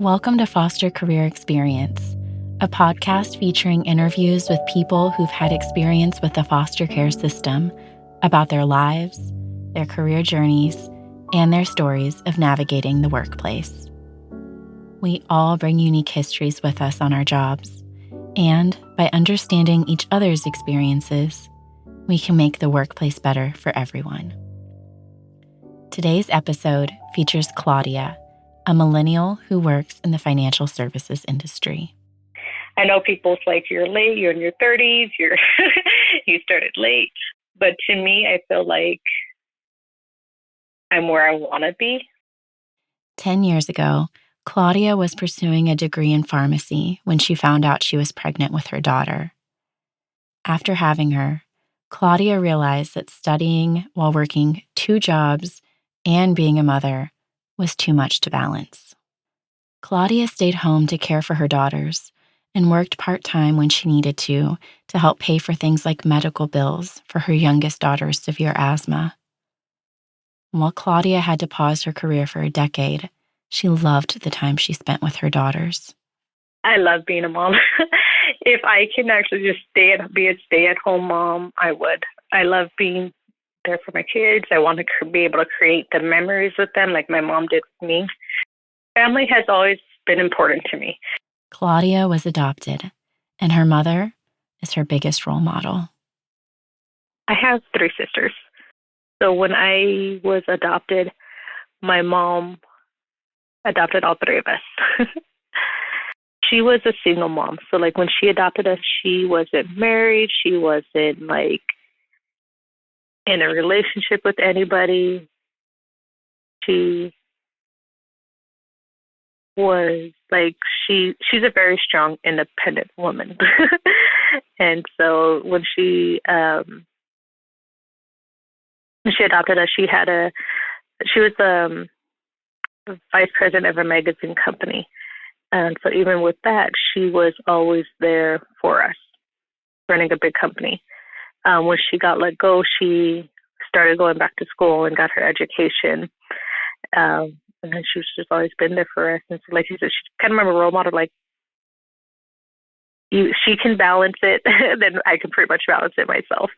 Welcome to Foster Career Experience, a podcast featuring interviews with people who've had experience with the foster care system about their lives, their career journeys, and their stories of navigating the workplace. We all bring unique histories with us on our jobs, and by understanding each other's experiences, we can make the workplace better for everyone. Today's episode features Claudia, a millennial who works in the financial services industry. I know people's like, you're late, you're in your 30s, you started late. But to me, I feel like I'm where I want to be. 10 years ago, Claudia was pursuing a degree in pharmacy when she found out she was pregnant with her daughter. After having her, Claudia realized that studying while working 2 jobs and being a mother was too much to balance. Claudia stayed home to care for her daughters and worked part-time when she needed to help pay for things like medical bills for her youngest daughter's severe asthma. While Claudia had to pause her career for a decade, she loved the time she spent with her daughters. I love being a mom. If I can actually just be a stay-at-home mom, I would. I love being there for my kids. I want to be able to create the memories with them like my mom did with me. Family has always been important to me. Claudia was adopted, and her mother is her biggest role model. I have 3 sisters. So when I was adopted, my mom adopted all 3 of us. She was a single mom. So like when she adopted us, she wasn't married. She wasn't like in a relationship with anybody. She was like, she's a very strong, independent woman. And so when she adopted us, she was vice president of a magazine company. And so even with that, she was always there for us, running a big company. When she got let go, she started going back to school and got her education. And then she's just always been there for us. And so, like you said, she's kind of my role model. Like, she can balance it, then I can pretty much balance it myself.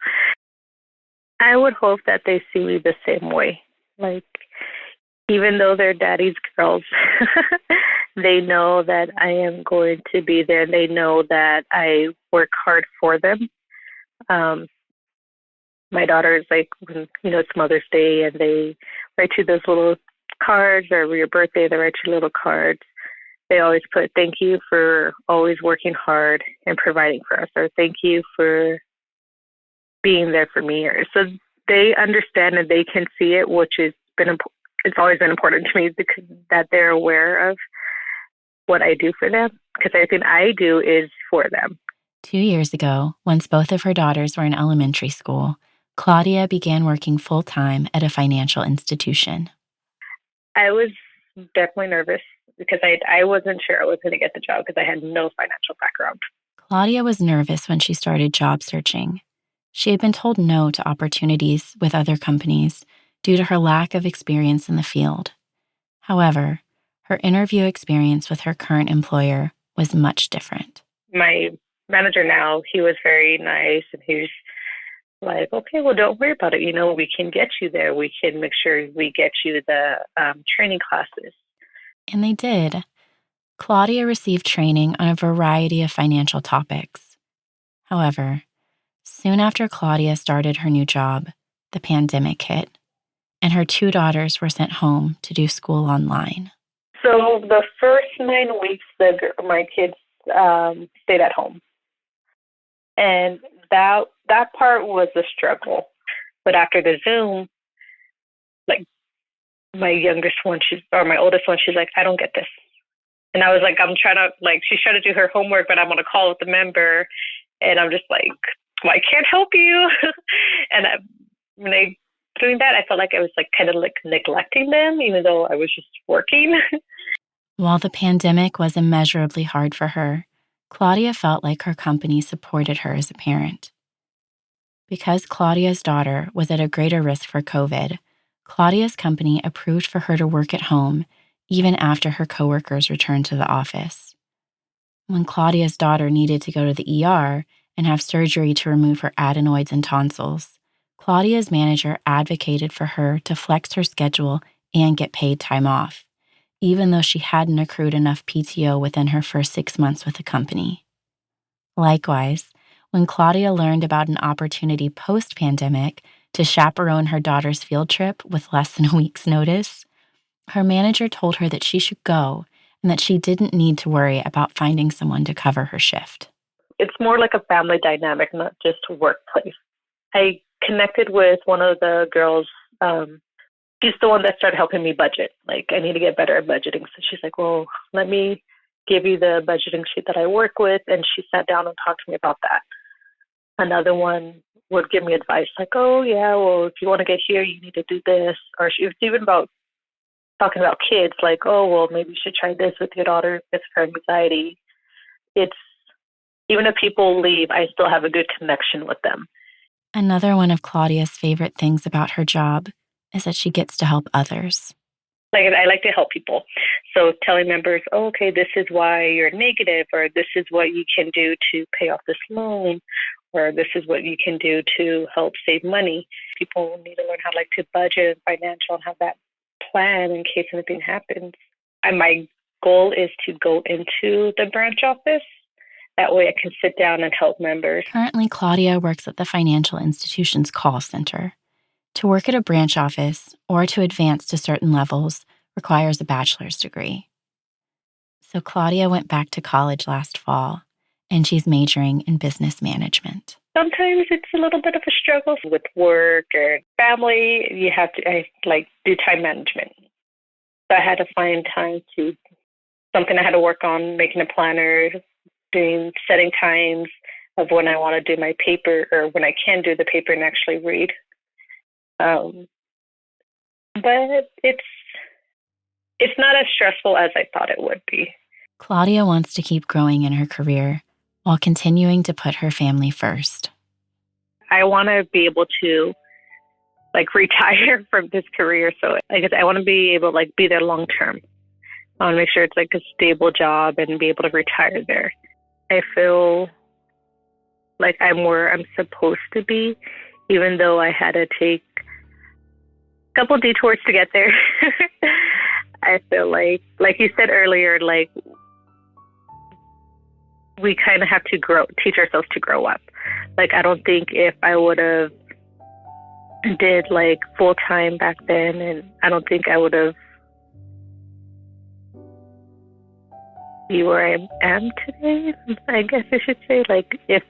I would hope that they see me the same way. Like, even though they're daddy's girls, they know that I am going to be there. They know that I work hard for them. My daughter is like, it's Mother's Day, and they write you those little cards, or your birthday, they write you little cards. They always put, thank you for always working hard and providing for us, or thank you for being there for me. So they understand and they can see it, which has been it's always been important to me, because that they're aware of what I do for them, because everything I do is for them. 2 years ago, once both of her daughters were in elementary school, Claudia began working full-time at a financial institution. I was definitely nervous because I wasn't sure I was going to get the job because I had no financial background. Claudia was nervous when she started job searching. She had been told no to opportunities with other companies due to her lack of experience in the field. However, her interview experience with her current employer was much different. My manager now, he was very nice, and he was like, okay, well, don't worry about it. We can get you there. We can make sure we get you the training classes. And they did. Claudia received training on a variety of financial topics. However, soon after Claudia started her new job, the pandemic hit, and her 2 daughters were sent home to do school online. So the first 9 weeks, my kids stayed at home. And that part was a struggle. But after the Zoom, like, my oldest one, she's like, I don't get this. And I was like, she's trying to do her homework, but I'm on a call with the member. And I'm just like, well, I can't help you. And when I doing that, I felt like I was like kind of like neglecting them, even though I was just working. While the pandemic was immeasurably hard for her, Claudia felt like her company supported her as a parent. Because Claudia's daughter was at a greater risk for COVID, Claudia's company approved for her to work at home even after her coworkers returned to the office. When Claudia's daughter needed to go to the ER and have surgery to remove her adenoids and tonsils, Claudia's manager advocated for her to flex her schedule and get paid time off, even though she hadn't accrued enough PTO within her first 6 months with the company. Likewise, when Claudia learned about an opportunity post-pandemic to chaperone her daughter's field trip with less than a week's notice, her manager told her that she should go and that she didn't need to worry about finding someone to cover her shift. It's more like a family dynamic, not just workplace. I connected with one of the girls. She's the one that started helping me budget. Like, I need to get better at budgeting. So she's like, well, let me give you the budgeting sheet that I work with. And she sat down and talked to me about that. Another one would give me advice like, oh, yeah, well, if you want to get here, you need to do this. Or she was even about talking about kids, like, oh, well, maybe you should try this with your daughter. It's her anxiety. It's, even if people leave, I still have a good connection with them. Another one of Claudia's favorite things about her job is that she gets to help others. Like, I like to help people. So telling members, oh, okay, this is why you're negative, or this is what you can do to pay off this loan, or this is what you can do to help save money. People need to learn how to budget and financial and have that plan in case anything happens. And my goal is to go into the branch office. That way I can sit down and help members. Currently, Claudia works at the financial institution's call center. To work at a branch office or to advance to certain levels requires a bachelor's degree. So Claudia went back to college last fall, and she's majoring in business management. Sometimes it's a little bit of a struggle with work or family. You have to do time management. So I had to find time to, something I had to work on, making a planner, setting times of when I want to do my paper or when I can do the paper and actually read. But it's not as stressful as I thought it would be. Claudia wants to keep growing in her career while continuing to put her family first. I want to be able to retire from this career. So I want to be able to be there long term. I want to make sure it's a stable job and be able to retire there. I feel like I'm where I'm supposed to be, even though I had to take a couple detours to get there. I feel like you said earlier, we kind of have to teach ourselves to grow up. I don't think if I would have did full time back then, and I don't think I would have be where I am today, I guess I should say. If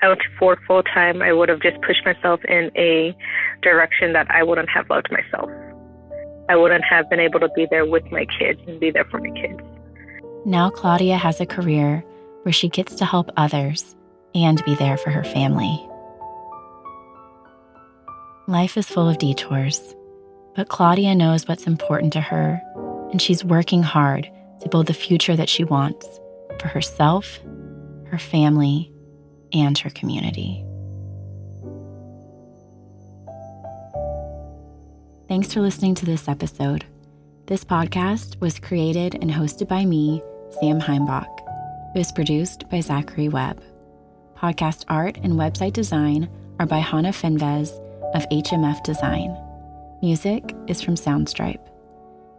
I went for full time, I would have just pushed myself in a direction that I wouldn't have loved myself. I wouldn't have been able to be there with my kids and be there for my kids. Now Claudia has a career where she gets to help others and be there for her family. Life is full of detours, but Claudia knows what's important to her, and she's working hard to build the future that she wants for herself, her family, and her community. Thanks for listening to this episode. This podcast was created and hosted by me, Sam Heimbach. It was produced by Zachary Webb. Podcast art and website design are by Hannah Fenvez of HMF Design. Music is from Soundstripe.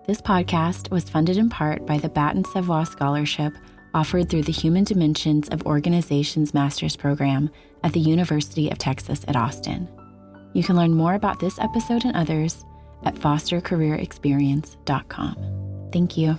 This podcast was funded in part by the Baton Savoie Scholarship offered through the Human Dimensions of Organizations Master's Program at the University of Texas at Austin. You can learn more about this episode and others at fostercareerexperience.com. Thank you.